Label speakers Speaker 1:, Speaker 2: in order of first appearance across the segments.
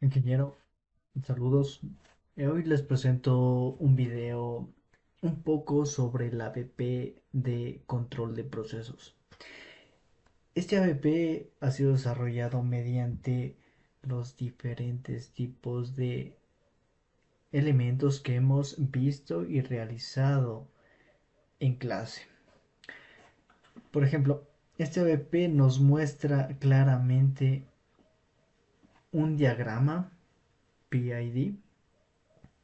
Speaker 1: Ingeniero, saludos. Hoy les presento un video un poco sobre el ABP de control de procesos. Este ABP ha sido desarrollado mediante los diferentes tipos de elementos que hemos visto y realizado en clase. Por ejemplo, este ABP nos muestra claramente un diagrama PID,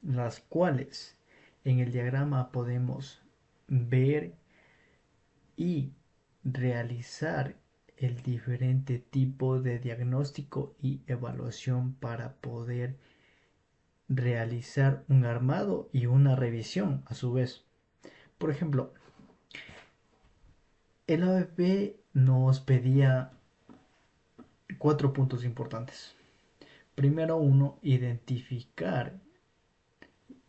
Speaker 1: las cuales en el diagrama podemos ver y realizar el diferente tipo de diagnóstico y evaluación para poder realizar un armado y una revisión a su vez. Por ejemplo, el ABP nos pedía cuatro puntos importantes. Primero uno, identificar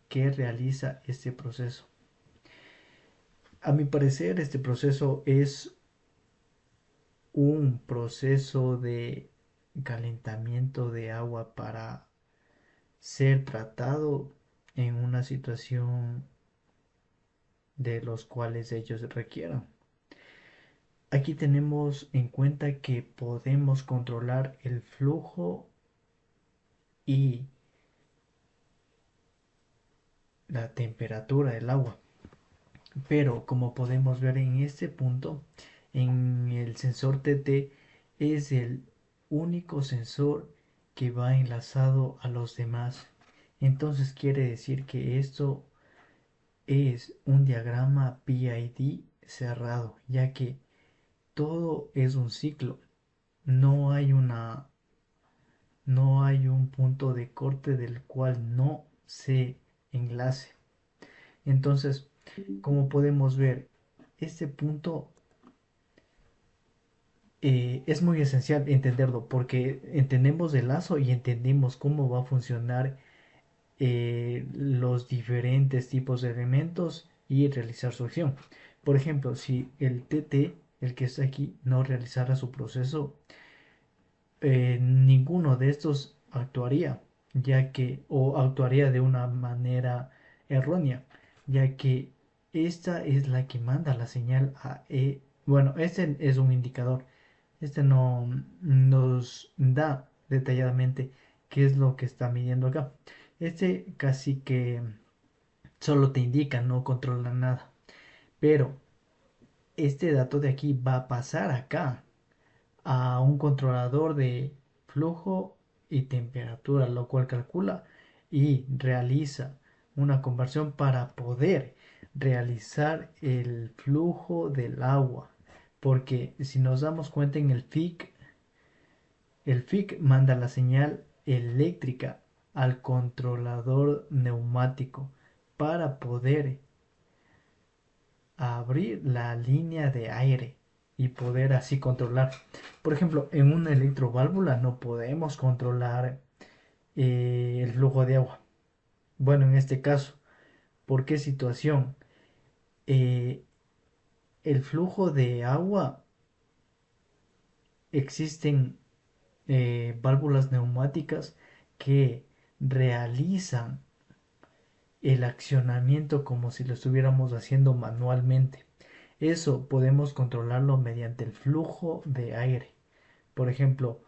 Speaker 1: qué realiza este proceso. A mi parecer, este proceso es un proceso de calentamiento de agua para ser tratado en una situación de los cuales ellos requieran. Aquí tenemos en cuenta que podemos controlar el flujo y la temperatura del agua. Pero como podemos ver en este punto, en el sensor TT es el único sensor que va enlazado a los demás. Entonces quiere decir que esto es un diagrama PID cerrado, ya que todo es un ciclo. No hay no hay un punto de corte del cual no se enlace. Entonces, como podemos ver, este punto es muy esencial entenderlo porque entendemos el lazo y entendemos cómo va a funcionar los diferentes tipos de elementos y realizar su acción. Por ejemplo, si el TT, el que está aquí, no realizara su proceso, ninguno de estos actuaría, ya que, o actuaría de una manera errónea, ya que esta es la que manda la señal a bueno, este es un indicador. Este no nos da detalladamente qué es lo que está midiendo acá. Este casi que solo te indica, no controla nada. Pero este dato de aquí va a pasar acá a un controlador de flujo y temperatura, lo cual calcula y realiza una conversión para poder realizar el flujo del agua. Porque si nos damos cuenta en el FIC manda la señal eléctrica al controlador neumático para poder abrir la línea de aire y poder así controlar. Por ejemplo, en una electroválvula no podemos controlar el flujo de agua. Bueno, en este caso, ¿por qué situación? Eh, el flujo de agua, existen válvulas neumáticas que realizan el accionamiento como si lo estuviéramos haciendo manualmente. Eso podemos controlarlo mediante el flujo de aire. Por ejemplo,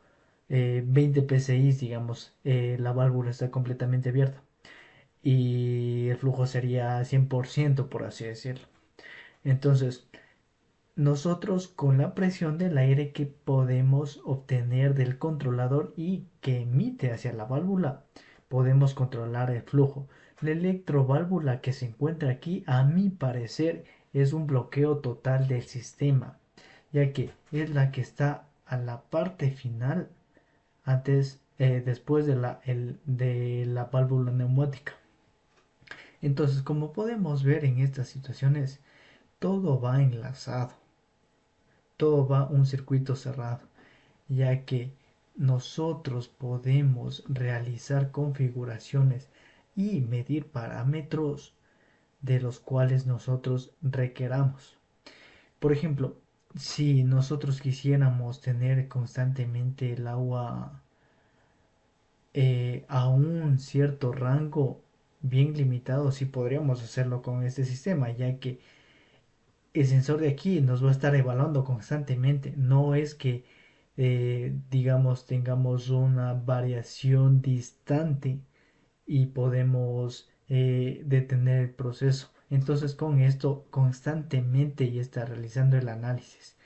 Speaker 1: 20 psi, digamos, la válvula está completamente abierta y el flujo sería 100%, por así decirlo. Entonces, nosotros con la presión del aire que podemos obtener del controlador y que emite hacia la válvula, podemos controlar el flujo. La electroválvula que se encuentra aquí, a mi parecer, es un bloqueo total del sistema, ya que es la que está a la parte final después de la válvula neumática. Entonces, como podemos ver en estas situaciones, todo va enlazado, todo va un circuito cerrado, ya que nosotros podemos realizar configuraciones y medir parámetros de los cuales nosotros requeramos. Por ejemplo, si nosotros quisiéramos tener constantemente el agua a un cierto rango bien limitado, sí podríamos hacerlo con este sistema, ya que el sensor de aquí nos va a estar evaluando constantemente. No es que, digamos, tengamos una variación distante y podemos detener el proceso. Entonces con esto constantemente ya está realizando el análisis,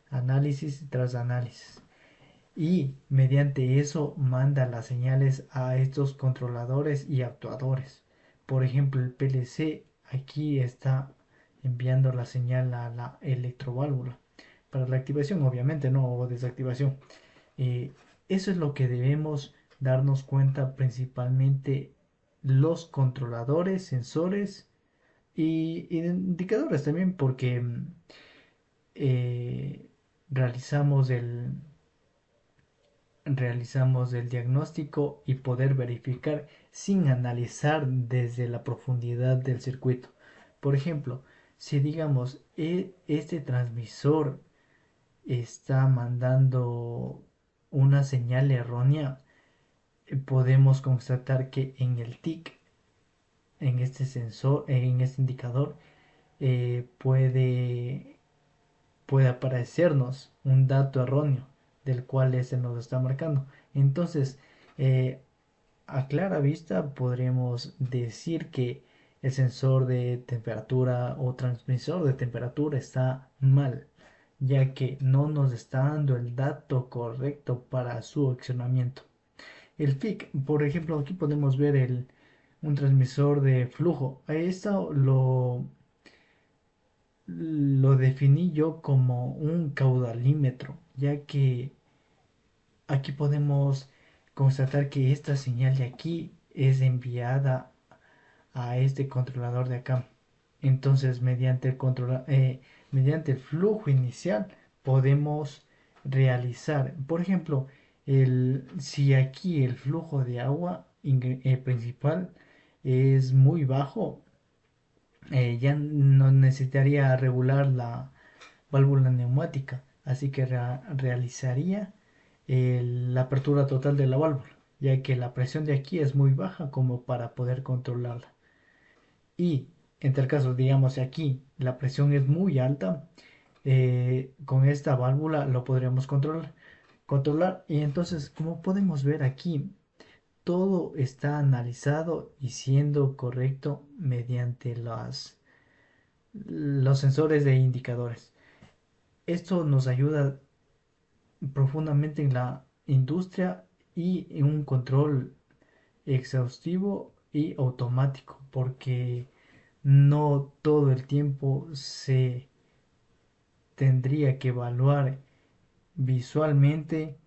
Speaker 1: análisis tras análisis. Y mediante eso manda las señales a estos controladores y actuadores. Por ejemplo, el PLC aquí está enviando la señal a la electroválvula para la activación, obviamente, no, o desactivación. Eh, Eso es lo que debemos darnos cuenta principalmente los controladores, sensores y indicadores también, porque eh, realizamos realizamos el diagnóstico y poder verificar sin analizar desde la profundidad del circuito. Por ejemplo, si digamos este transmisor está mandando una señal errónea, podemos constatar que en el TIC, en este sensor, en este indicador, puede aparecernos un dato erróneo del cual este nos está marcando. Entonces, eh, a clara vista podríamos decir que el sensor de temperatura o transmisor de temperatura está mal, ya que no nos está dando el dato correcto para su accionamiento. El FIC, por ejemplo, aquí podemos ver un transmisor de flujo. Esto lo definí yo como un caudalímetro, ya que aquí podemos constatar que esta señal de aquí es enviada a este controlador de acá. Entonces, mediante el flujo inicial podemos realizar, por ejemplo, si aquí el flujo de agua principal es muy bajo, ya no necesitaría regular la válvula neumática, así que realizaría la apertura total de la válvula, ya que la presión de aquí es muy baja como para poder controlarla. Y en tal caso, digamos, si aquí la presión es muy alta, con esta válvula lo podríamos controlar. Y entonces, como podemos ver aquí, todo está analizado y siendo correcto mediante los sensores de indicadores. Esto nos ayuda profundamente en la industria y en un control exhaustivo y automático, porque no todo el tiempo se tendría que evaluar visualmente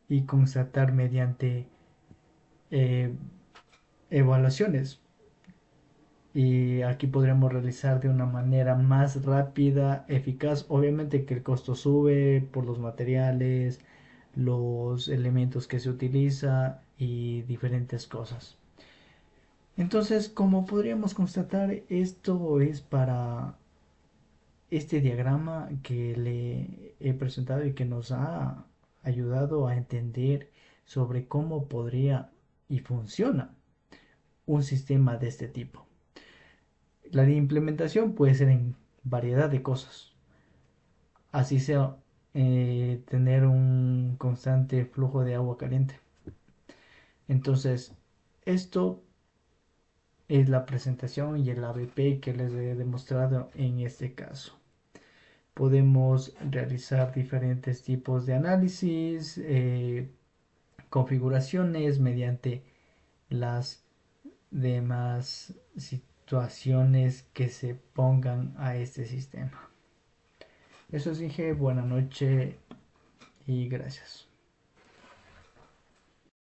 Speaker 1: y constatar mediante eh, evaluaciones. Y aquí podríamos realizar de una manera más rápida, eficaz. Obviamente que el costo sube por los materiales, los elementos que se utiliza y diferentes cosas. Entonces, como podríamos constatar, esto es para este diagrama que le he presentado y que nos ha ayudado a entender sobre cómo podría y funciona un sistema de este tipo. La de implementación puede ser en variedad de cosas. Así sea tener un constante flujo de agua caliente. Entonces, esto es la presentación y el ABP que les he demostrado en este caso. Podemos realizar diferentes tipos de análisis, configuraciones mediante las demás situaciones que se pongan a este sistema. Eso os dije, buena noche y gracias.